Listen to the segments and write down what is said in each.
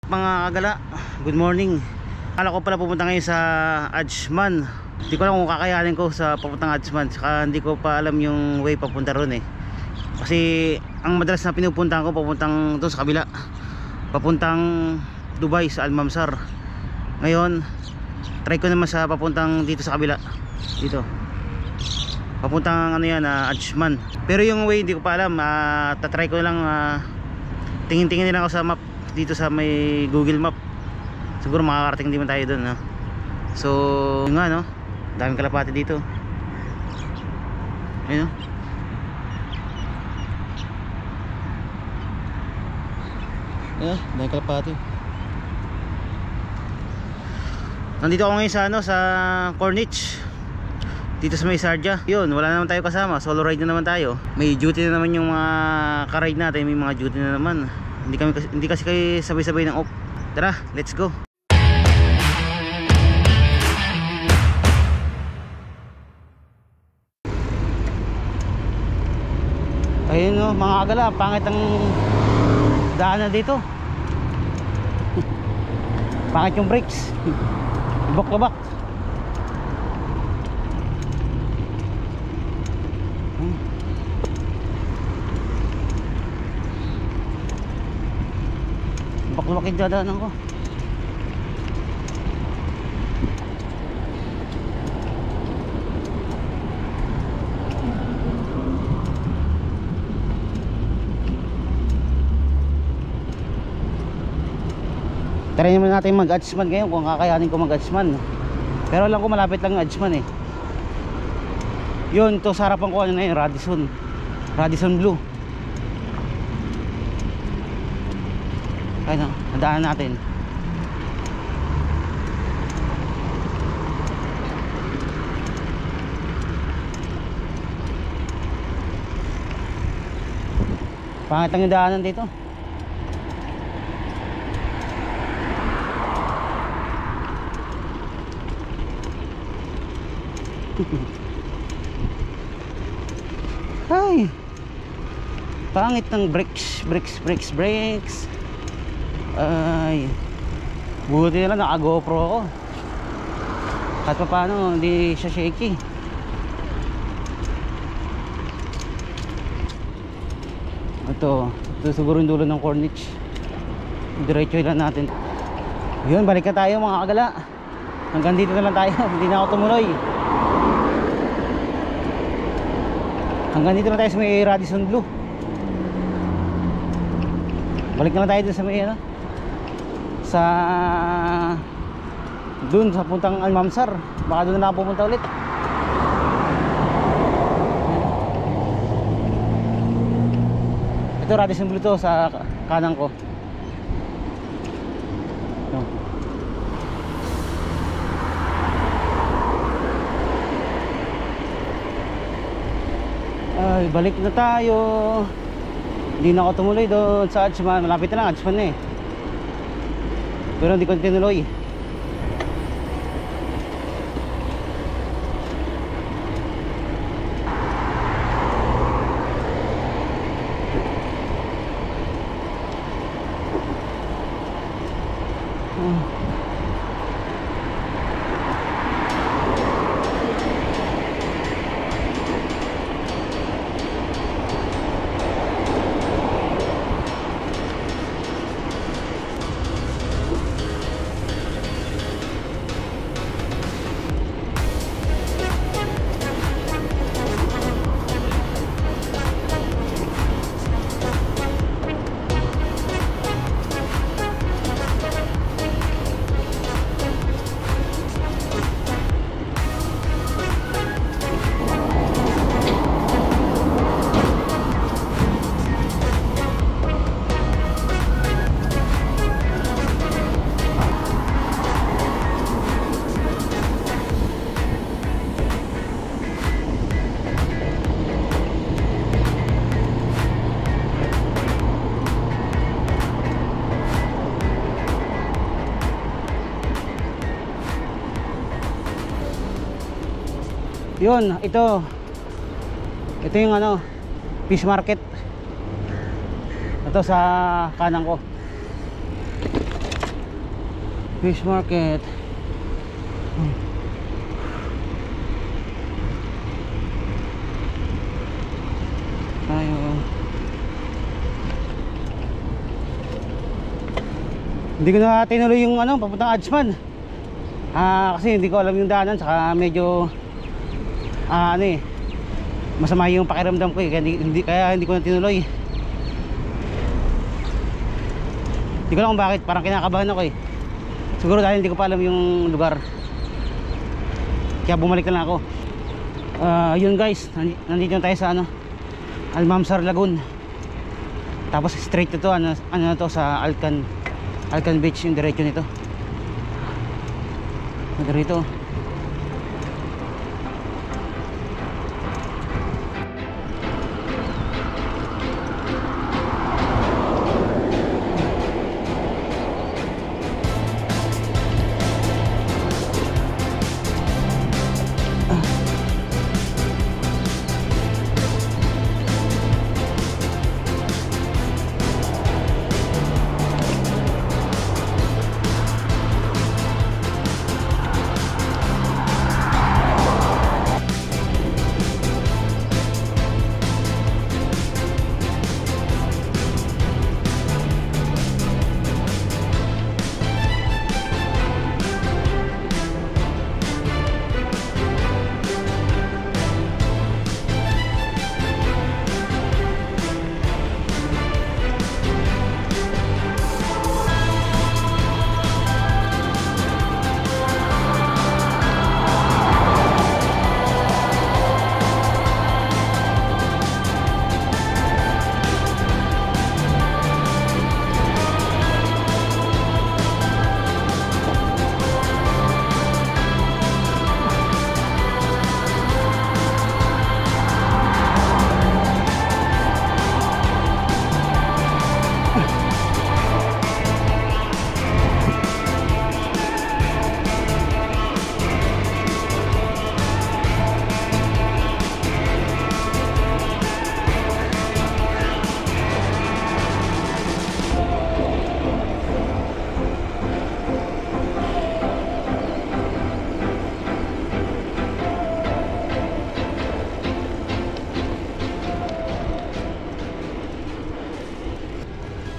Mga kagala, good morning. Akala ko pala pupunta ngayon sa Ajman. Hindi ko alam kung kakayanin ko sa papuntang Ajman. Saka hindi ko pa alam yung way papunta ron eh. Kasi ang madalas na pinupuntahan ko papuntang doon sa kabila, papuntang Dubai sa Al Mamsar. Ngayon try ko naman sa papuntang dito sa kabila, dito papuntang ano yan, Ajman. Pero yung way hindi ko pa alam. Tatry ko lang, tingin-tingin lang ako sa map dito sa may Google Map. Siguro makakarating din man tayo doon, no? So yun nga, no, daming kalapati dito. Ayun, no? Daming kalapati. Nandito ako ngayon sa ano, sa Corniche, dito sa may Sharjah. Yun, wala naman tayo kasama, solo ride na naman tayo. May duty na naman yung mga ka-ride natin, may mga duty na naman. Hindi kasi kayo sabay-sabay ng off. Tara, let's go. Ayun, no, mga kagala, pangit ang daanan dito. Pangit yung brakes. Bak-labak. Bak-labak yung dadaanan ko. Try naman natin mag-Ajman ngayon kung kakayanin ko mag-Ajman. Pero alam ko malapit lang ang Ajman eh. Yun, ito sa harapan ko ano na yun, Radisson Blu. Ayun o, nadaan natin. Pangit ang daanan dito. Ay, pangit ng brakes. Ay, buti na lang naka GoPro ako. Kahit pa paano hindi siya shaky. Ito siguro yung dulo ng Corniche. Diretso lang natin. Yun, balik na tayo mga kagala. Hanggang dito na lang tayo. Hindi na ako tumuloy. Hanggang dito na tayo sa may Radisson Blu. Balik na lang tayo dun sa may ano, sa dun sa puntang Al Mamsar. Baka dun na lang pupunta ulit. Ito Radisson Blu to sa kanan ko. Ay, balik na tayo. Hindi na ako tumuloy doon sa Ajman. Malapit na lang, Ajman na eh. Pero hindi ko tinuloy. Yun, ito yung ano, fish market. Ito sa kanan ko. Fish market. Tayo. Hindi ko na tinuloy yung ano, papuntang Adjman. Kasi hindi ko alam yung daanan, saka medyo ano eh, masama yung pakiramdam ko eh, kaya hindi ko na tinuloy. Hindi ko alam kung bakit, parang kinakabahan ako eh. Siguro dahil hindi ko pa alam yung lugar, kaya bumalik na lang ako. Yun guys, nandito na tayo sa ano, Almamsar Lagoon. Tapos straight to ano na to, sa Alcan Beach yung diretso nito. Dito.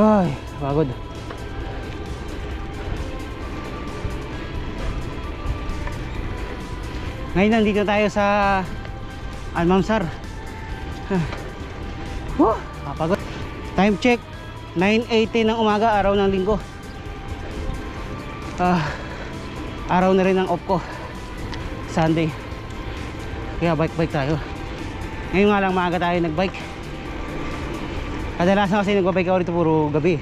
Ay, pagod. Ngayon nandito tayo sa Almamsar. Pagod. Time check 9:80 ng umaga, araw ng linggo. Araw na rin ng off ko, Sunday. Kaya bike tayo. Ngayon nga lang maaga tayo nagbike. Kadalasan kasi nagbabike ako rito puro gabi.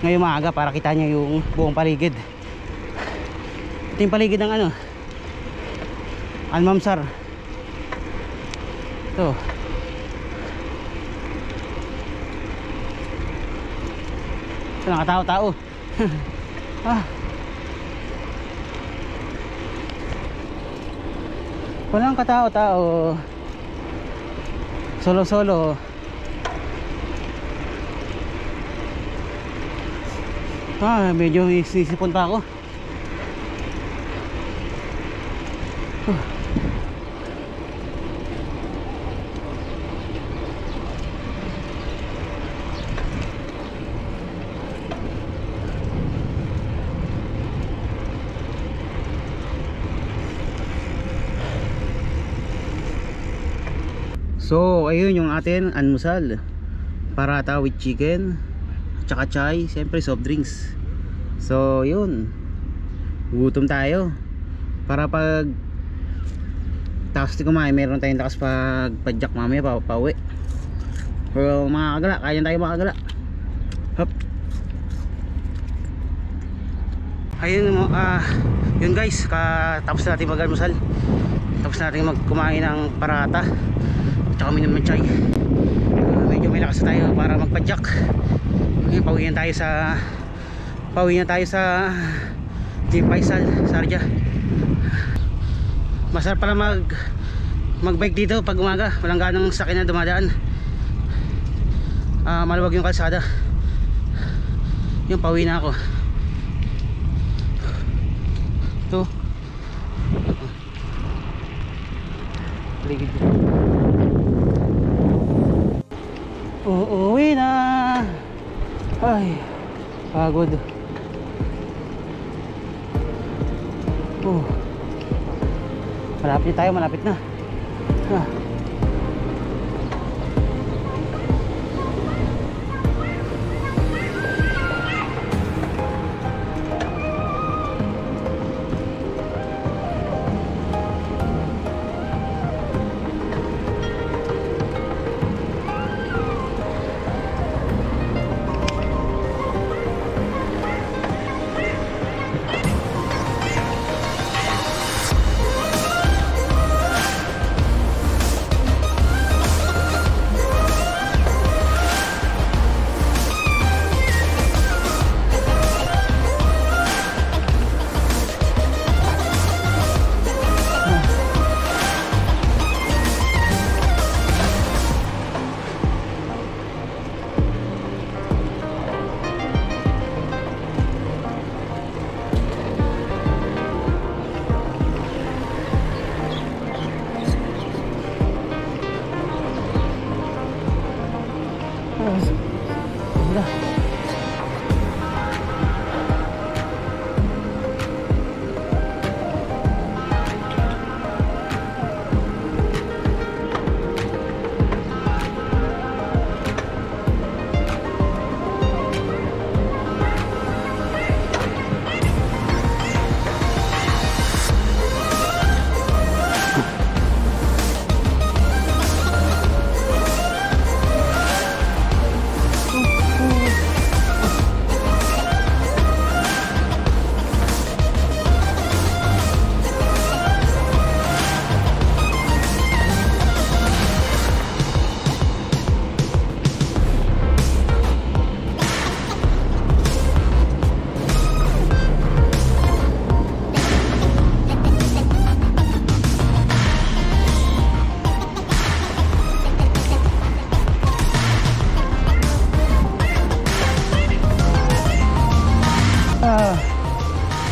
Ngayon maaga para kita nyo yung buong paligid. Ito yung paligid ng ano, Almamsar. Ito. Ito nakatao-tao. Walang katao-tao. Solo-solo. Medyo isisipon pa ako. So ayun yung atin almusal, paratha with chicken, tsaka chai, siyempre soft drinks. So yun, gutom tayo para pag tapos di kumain meron tayong lakas pag padyak mamaya pauwi. Pero mga kagala, kaya tayo mga kagala. Hop. Ayun yun guys, tapos natin mag-almusal, tapos natin kumain ng paratha tsaka minom ng chai. Medyo may lakas tayo para magpadyak. Ngayon pauwi na tayo sa Team Faisal, Sarja. Masarap pala magbike dito pag umaga, walang ganang sakyan na dumadaan. Maluwag yung kalsada. Yung pauwi na ako. Ito. Ligid. Uuwi na. Ay, pagod. Malapit tayo, malapit na.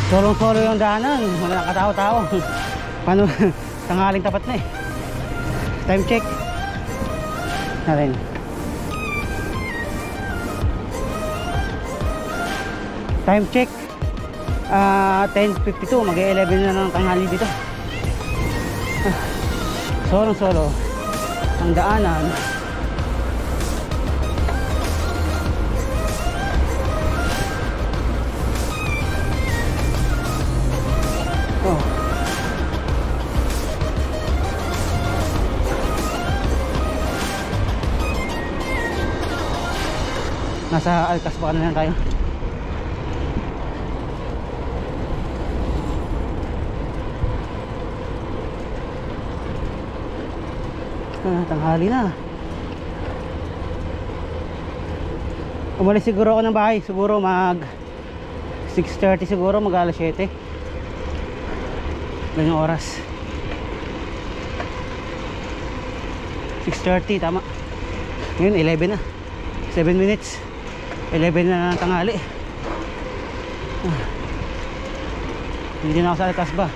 Solong-solo yung daanan, wala nakatao-tao. Paano? Tanghaling tapat na eh. Time check natin. Time check 10:52, mag-11 na ng tanghali dito. Solong-solo ang daanan. Nasa Alcaspa na lang tayo. Tanghali na. Umalis siguro ako ng bahay. Siguro mag 6:30 siguro, mag alas 7. Ganyang oras. 6:30 tama. Ngayon 11 na. 7 minutes. 11 na ng tanghali. Hindi na ako sa Alcasba.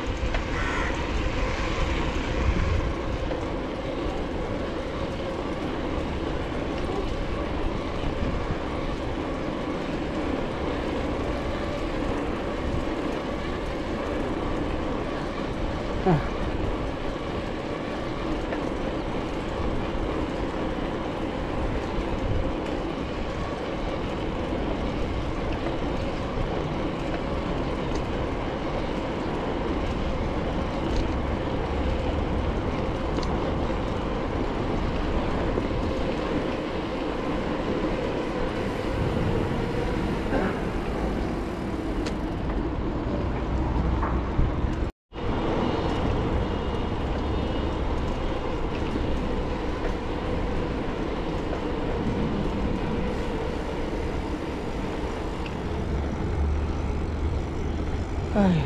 Ay,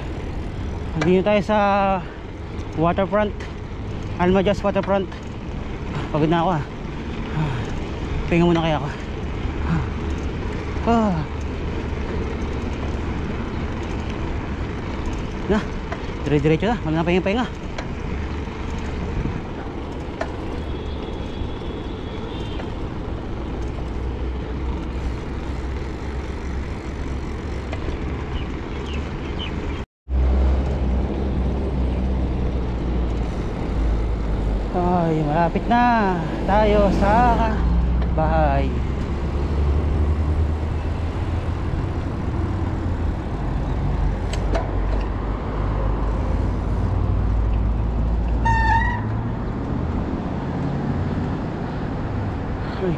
nandito tayo sa waterfront, Almajas waterfront. Pagod na ako Pahinga muna kaya ako. Na Dire-diretso na, wala na pahinga-pahinga. Ay, malapit na tayo sa bahay. Ay.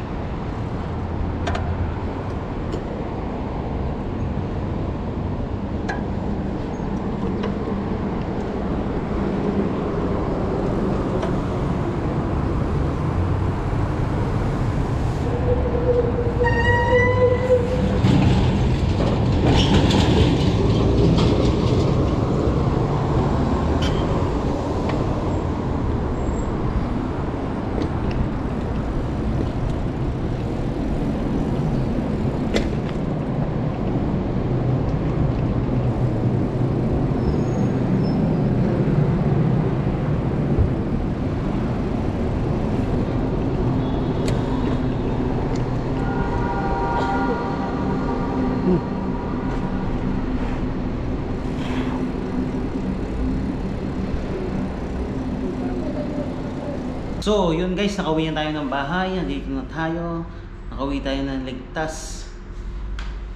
So yun guys, nakauwi na tayo ng bahay. Nandito na tayo, nakauwi tayo ng ligtas.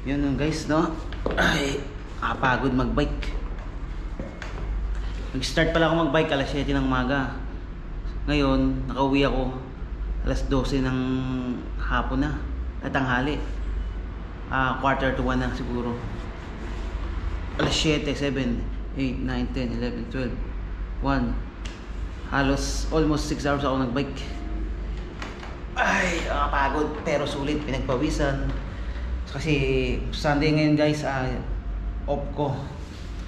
Yun yung guys, no? Ay, pagod magbike. Nag-start pala ako magbike alas 7 ng umaga. Ngayon, nakauwi ako alas 12 ng hapon na, at tanghali. Quarter to 1 na siguro. Alas 7, 7, 8, 9, 10, 11, 12, 1. Halos almost 6 hours ako nagbike. Ay, pagod pero sulit, pinagpawisan. Kasi Sunday ngayon guys, off ko.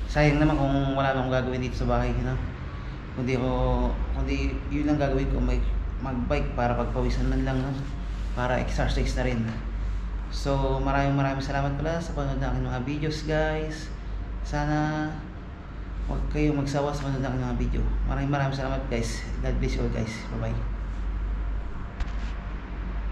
Sayang naman kung wala akong gagawin dito sa bahay, you know? Kundi yun lang gagawin ko, magbike para pagpawisan man lang, no? Para exercise na rin. So maraming salamat pala sa panonood ng aking mga videos guys. Sana huwag kayong magsawa sa panonood ng mga video. Maraming salamat guys. God bless you all guys. Bye bye.